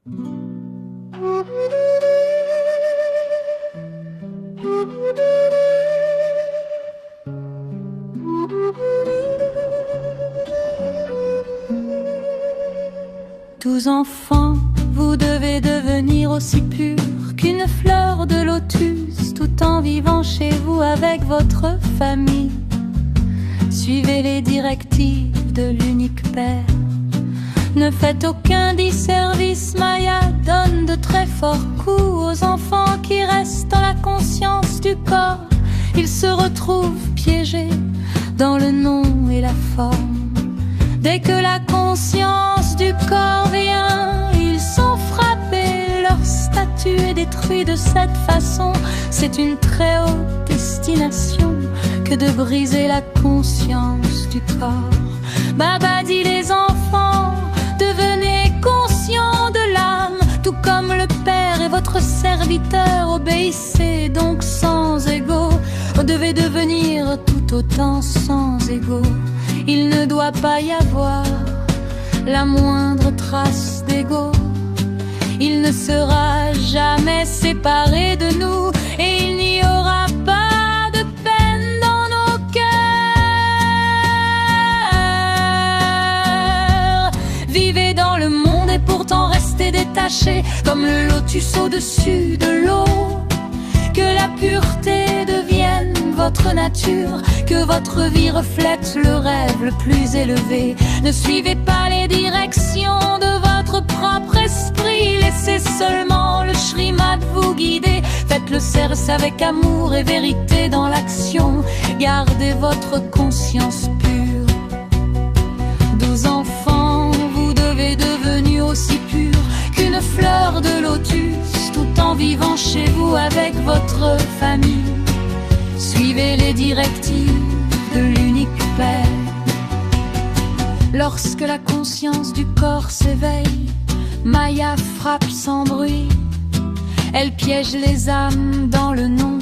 Tous enfants, vous devez devenir aussi purs qu'une fleur de lotus, tout en vivant chez vous avec votre famille. Suivez les directives de l'unique Père. Ne faites aucun disservice, Maya donne de très forts coups aux enfants qui restent dans la conscience du corps. Ils se retrouvent piégés dans le nom et la forme. Dès que la conscience du corps vient, ils sont frappés, leur statut est détruit de cette façon. C'est une très haute destination que de briser la conscience du corps. Baba dit les enfants, devenez conscients de l'âme, tout comme le Père est votre serviteur. Obéissez donc sans ego, vous devez devenir tout autant sans ego. Il ne doit pas y avoir la moindre trace d'ego. Il ne sera jamais séparé de nous et il n'y aura pas de peine dans nos cœurs. Vivez dans le monde et pourtant restez détachés comme le lotus au-dessus de l'eau. Que la pureté devienne votre nature, que votre vie reflète le rêve le plus élevé. Ne suivez pas les directions de votre propre esprit, laissez seulement le Shrimad vous guider. Faites le service avec amour et vérité dans l'action. Gardez votre conscience pure. 12 enfants, vous devez devenir aussi purs qu'une fleur de lotus, tout en vivant chez vous avec votre famille. Suivez les directives de l'unique Père. Lorsque la conscience du corps s'éveille, Maya frappe sans bruit. Elle piège les âmes dans le nom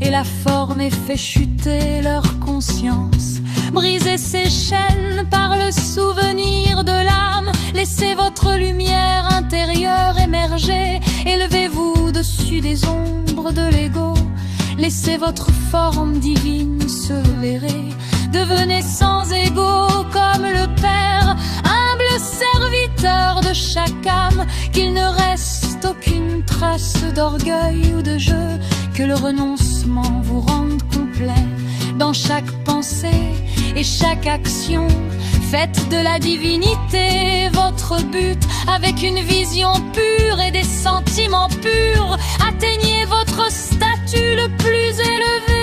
et la forme et fait chuter leur conscience. Brisez ces chaînes par le souvenir de l'âme. Laissez votre lumière intérieure émerger. Élevez-vous dessus des ombres de l'ego. Laissez votre forme divine se verrer. Devenez sans ego comme le Père, humble serviteur de chaque âme. Qu'il ne reste aucune trace d'orgueil ou de jeu, que le renoncement vous rende complet. Dans chaque pensée et chaque action, faites de la divinité votre but. Avec une vision pure et des sentiments purs, atteignez votre statut le plus élevé.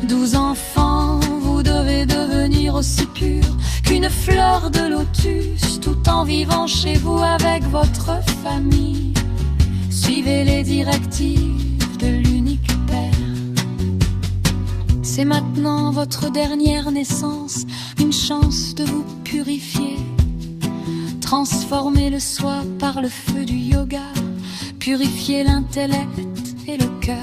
12 enfants, vous devez devenir aussi purs qu'une fleur de lotus, tout en vivant chez vous avec votre famille. Suivez les directives de l'unique Père. C'est maintenant votre dernière naissance, une chance de vous purifier. Transformez le soi par le feu du yoga, purifiez l'intellect et le cœur.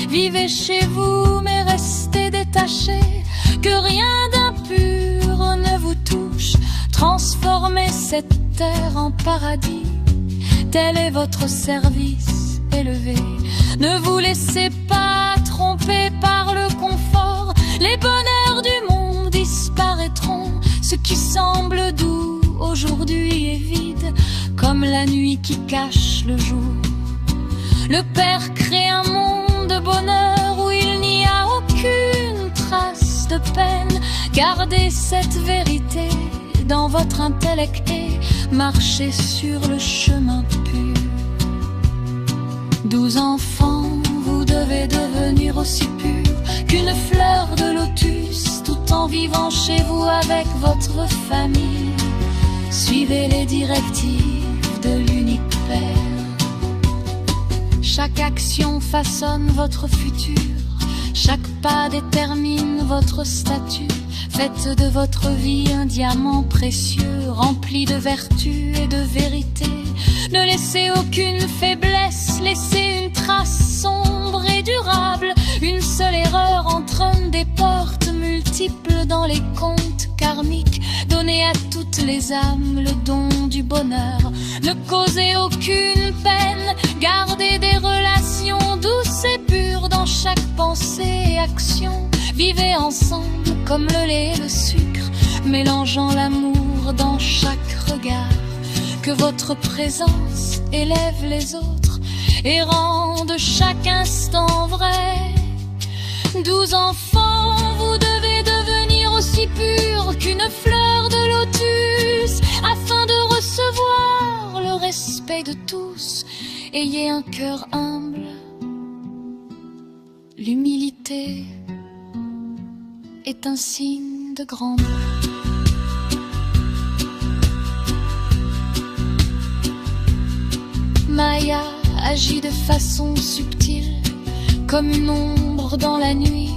Vivez chez vous mais restez détachés, que rien d'impur ne vous touche. Transformez cette terre en paradis, tel est votre service élevé. Ne vous laissez pas tromper par le confort. Les bonheurs du monde disparaîtront. Ce qui semble doux aujourd'hui est vide, comme la nuit qui cache le jour. Le Père crée un monde de bonheur où il n'y a aucune trace de peine. Gardez cette vérité dans votre intellect et marchez sur le chemin pur. 12 enfants, vous devez devenir aussi purs qu'une fleur de lotus, tout en vivant chez vous avec votre famille. Suivez les directives de l'unique Père. Chaque action façonne votre futur, chaque pas détermine votre statut. Faites de votre vie un diamant précieux, rempli de vertu et de vérité. Ne laissez aucune faiblesse, laissez une trace sombre et durable. Une seule erreur entraîne des portes multiples dans les comptes karmiques. Donnez à tout toutes les âmes le don du bonheur. Ne causez aucune peine, gardez des relations douces et pures dans chaque pensée et action. Vivez ensemble comme le lait et le sucre, mélangeant l'amour dans chaque regard. Que votre présence élève les autres et rende chaque instant vrai. 12 enfants, vous devez devenir aussi purs qu'une fleur de lotus, afin de recevoir le respect de tous. Ayez un cœur humble, l'humilité est un signe de grandeur. Maya agit de façon subtile, comme une ombre dans la nuit.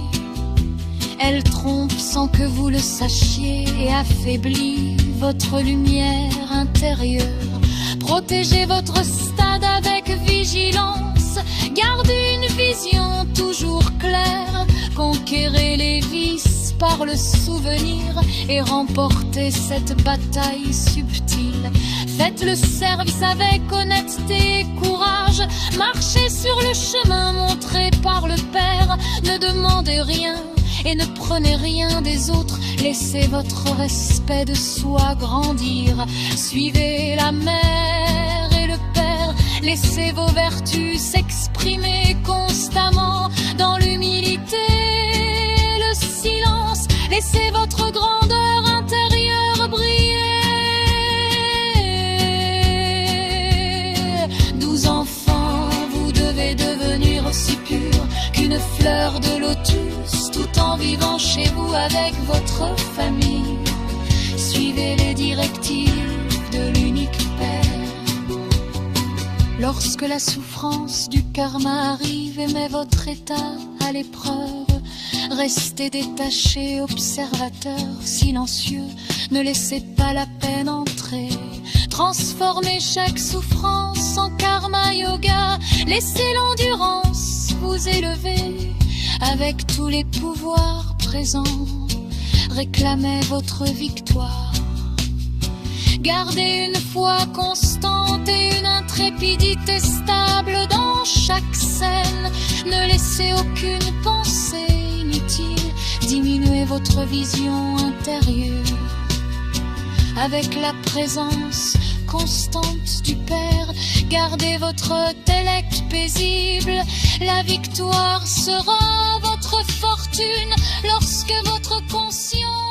Elle trompe sans que vous le sachiez et affaiblit votre lumière intérieure. Protégez votre stade avec vigilance, gardez une vision toujours claire. Conquérez les vices par le souvenir et remportez cette bataille subtile. Faites le service avec honnêteté et courage. Marchez sur le chemin montré par le Père. Ne demandez rien et ne prenez rien des autres. Laissez votre respect de soi grandir. Suivez la mère et le père. Laissez vos vertus s'exprimer constamment dans l'humilité et le silence. Laissez votre grandeur intérieure briller. 12 enfants, vous devez devenir aussi purs qu'une fleur de lotus, tout en vivant chez vous avec votre famille. Suivez les directives de l'unique Père. Lorsque la souffrance du karma arrive et met votre état à l'épreuve, restez détaché, observateur, silencieux. Ne laissez pas la peine entrer. Transformez chaque souffrance en karma yoga. Laissez l'endurance vous élever. Avec tous les pouvoirs présents, réclamez votre victoire. Gardez une foi constante et une intrépidité stable dans chaque scène. Ne laissez aucune pensée inutile diminuer votre vision intérieure. Avec la présence constante du Père, gardez votre intellect paisible. La victoire sera votre fortune lorsque votre conscience